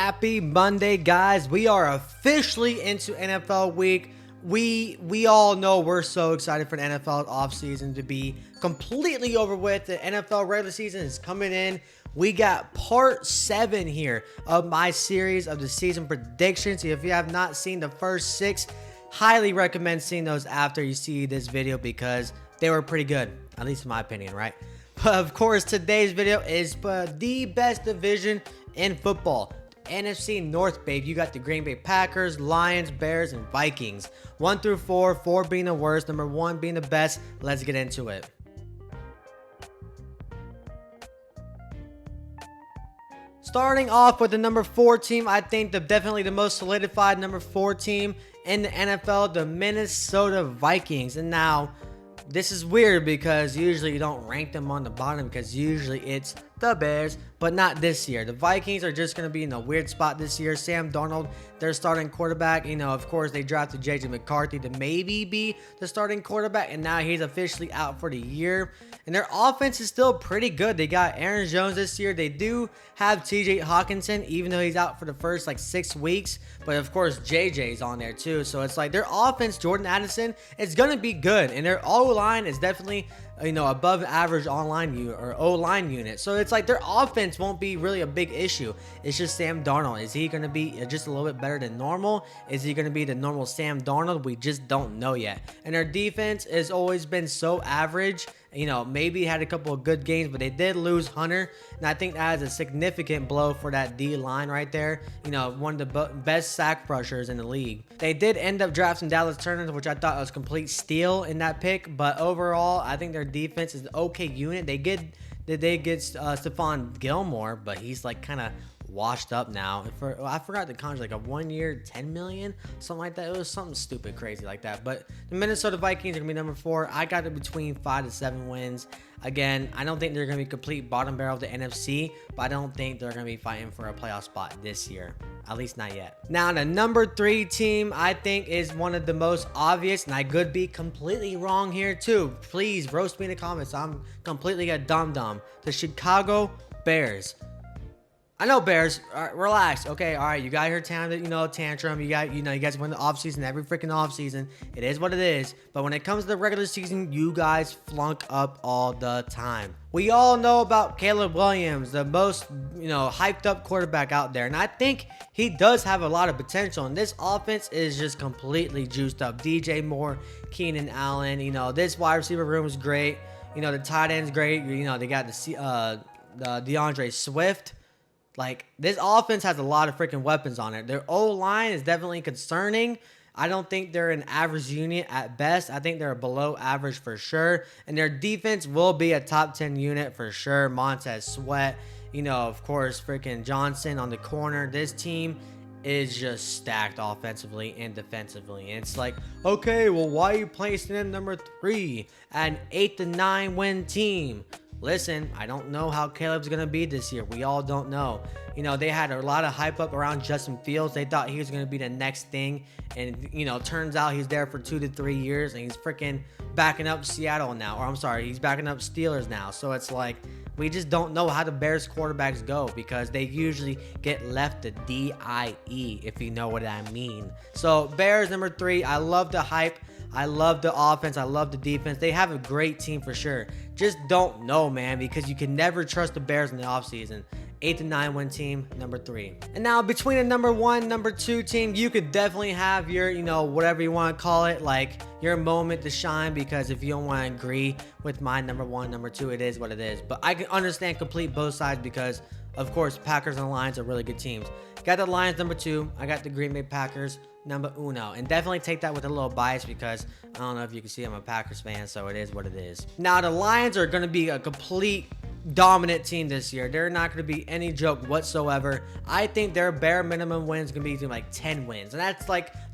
Happy Monday, guys. We are officially into NFL week. We all know we're so excited for the NFL offseason to be completely over with. The NFL regular season is coming in. We got part 7 here of my series of the season predictions. If you have not seen the first 6, highly recommend seeing those after you see this video because they were pretty good, at least in my opinion, right? But of course, today's video is the best division in football. NFC North, babe. You got the Green Bay Packers, Lions, Bears, and Vikings. 1 through 4, 4 being the worst, number 1 being the best. Let's get into it. Starting off with the number 4 team, I think definitely the most solidified number 4 team in the NFL, the Minnesota Vikings. And now, this is weird because usually you don't rank them on the bottom because usually it's the Bears, but not this year. The Vikings are just going to be in a weird spot this year. Sam Darnold, their starting quarterback. You know, of course, they drafted J.J. McCarthy to maybe be the starting quarterback, and now he's officially out for the year. And their offense is still pretty good. They got Aaron Jones this year. They do have T.J. Hawkinson, even though he's out for the first, 6 weeks. But, of course, J.J.'s on there, too. So, it's like their offense, Jordan Addison, is going to be good. And their O-line is definitely, above average O-line unit. So, it's like their offense won't be really a big issue. It's just Sam Darnold. Is he going to be just a little bit better than normal? Is he going to be the normal Sam Darnold? We just don't know yet. And their defense has always been so average. Maybe had a couple of good games, but they did lose Hunter. And I think that is a significant blow for that D-line right there. One of the best sack rushers in the league. They did end up drafting Dallas Turner, which I thought was a complete steal in that pick. But overall, I think their defense is an okay unit. They get Stephon Gilmore, but he's kind of washed up now. I forgot the contract, a 1 year, $10 million, something like that. It was something stupid, crazy like that. But the Minnesota Vikings are gonna be number 4. I got it between 5 to 7 wins. Again, I don't think they're gonna be complete bottom barrel of the NFC, but I don't think they're gonna be fighting for a playoff spot this year. At least not yet. Now, the number 3 team, I think, is one of the most obvious, and I could be completely wrong here too. Please roast me in the comments. I'm completely a dum-dum. The Chicago Bears. I know, Bears. All right, relax. Okay, all right. You got your tantrum. You guys win the offseason every freaking offseason. It is what it is. But when it comes to the regular season, you guys flunk up all the time. We all know about Caleb Williams, the most, hyped up quarterback out there. And I think he does have a lot of potential. And this offense is just completely juiced up. DJ Moore, Keenan Allen, this wide receiver room is great. The tight end's great. They got the DeAndre Swift. This offense has a lot of freaking weapons on it. Their O-line is definitely concerning. I don't think they're an average unit at best. I think they're below average for sure. And their defense will be a top 10 unit for sure. Montez Sweat, of course, freaking Johnson on the corner. This team is just stacked offensively and defensively. And it's like, okay, well, why are you placing in number 3 at an 8 to 9 win team? Listen, I don't know how Caleb's going to be this year. We all don't know. They had a lot of hype up around Justin Fields. They thought he was going to be the next thing. And, turns out he's there for 2 to 3 years. And he's freaking backing up Seattle now. Or I'm sorry, he's backing up Steelers now. So it's like, we just don't know how the Bears quarterbacks go because they usually get left the D-I-E, if you know what I mean. So Bears number 3, I love the hype. I love the offense. I love the defense. They have a great team for sure. Just don't know, man, because you can never trust the Bears in the offseason. 8 to 9 win team, number 3. And now between a number 1, number 2 team, you could definitely have your, whatever you want to call it, your moment to shine, because if you don't want to agree with my number 1, number 2, it is what it is. But I can understand complete both sides because, of course, Packers and Lions are really good teams. Got the Lions number 2. I got the Green Bay Packers number 1. And definitely take that with a little bias because I don't know if you can see I'm a Packers fan, so it is what it is. Now, the Lions are going to be a complete dominant team this year. They're not going to be any joke whatsoever. I think their bare minimum wins going to be 10 wins. And that's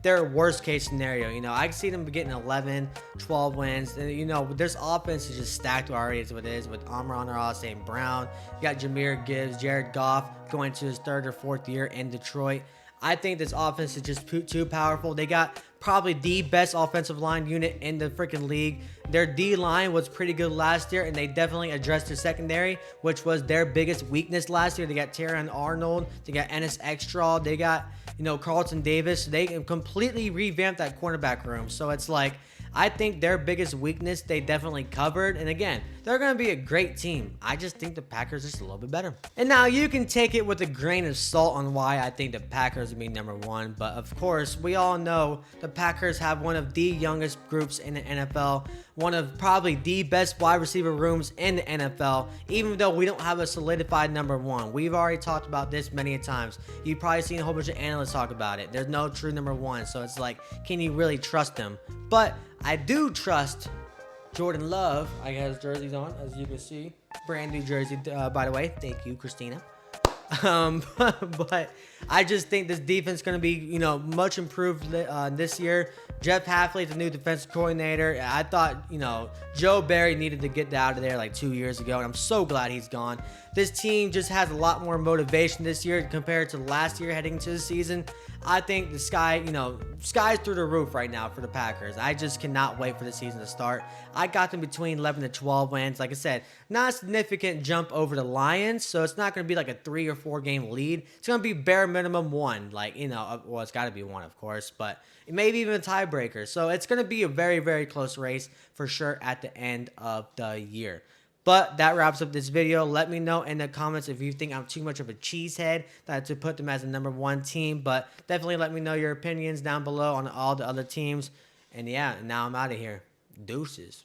their worst case scenario. I can see them getting 11, 12 wins. And, this offense is just stacked already as what it is with Amon-Ra St. Brown. You got Jahmyr Gibbs, Jared Goff going to his 3rd or 4th year in Detroit. I think this offense is just too powerful. They got probably the best offensive line unit in the freaking league. Their D line was pretty good last year, and they definitely addressed their secondary, which was their biggest weakness last year. They got Terran Arnold, they got Ennis Extra, they got, you know, Carlton Davis. They completely revamped that cornerback room. So it's like, I think their biggest weakness they definitely covered. And again, they're going to be a great team. I just think the Packers are just a little bit better. And now you can take it with a grain of salt on why I think the Packers will be number one. But of course, we all know the Packers have one of the youngest groups in the NFL, one of probably the best wide receiver rooms in the NFL, even though we don't have a solidified number one. We've already talked about this many times. You've probably seen a whole bunch of analysts talk about it. There's no true number one. So it's like, can you really trust them? But I do trust Jordan Love. I got his jerseys on, as you can see. Brand new jersey, by the way. Thank you, Christina. But I just think this defense is going to be, you know, much improved this year. Jeff Hafley's the new defensive coordinator. I thought, you know, Joe Barry needed to get out of there like 2 years ago, and I'm so glad he's gone. This team just has a lot more motivation this year compared to last year heading into the season. I think the sky's through the roof right now for the Packers. I just cannot wait for the season to start. I got them between 11 to 12 wins. Like I said, not a significant jump over the Lions, so it's not going to be like a 3 or 4 game lead. It's going to be bare minimum 1. Like, you know, well, it's got to be 1, of course, but maybe even a tiebreaker. So it's going to be a very, very close race for sure at the end of the year. But that wraps up this video. Let me know in the comments if you think I'm too much of a cheesehead to put them as a number one team. But definitely let me know your opinions down below on all the other teams. And yeah, now I'm out of here. Deuces.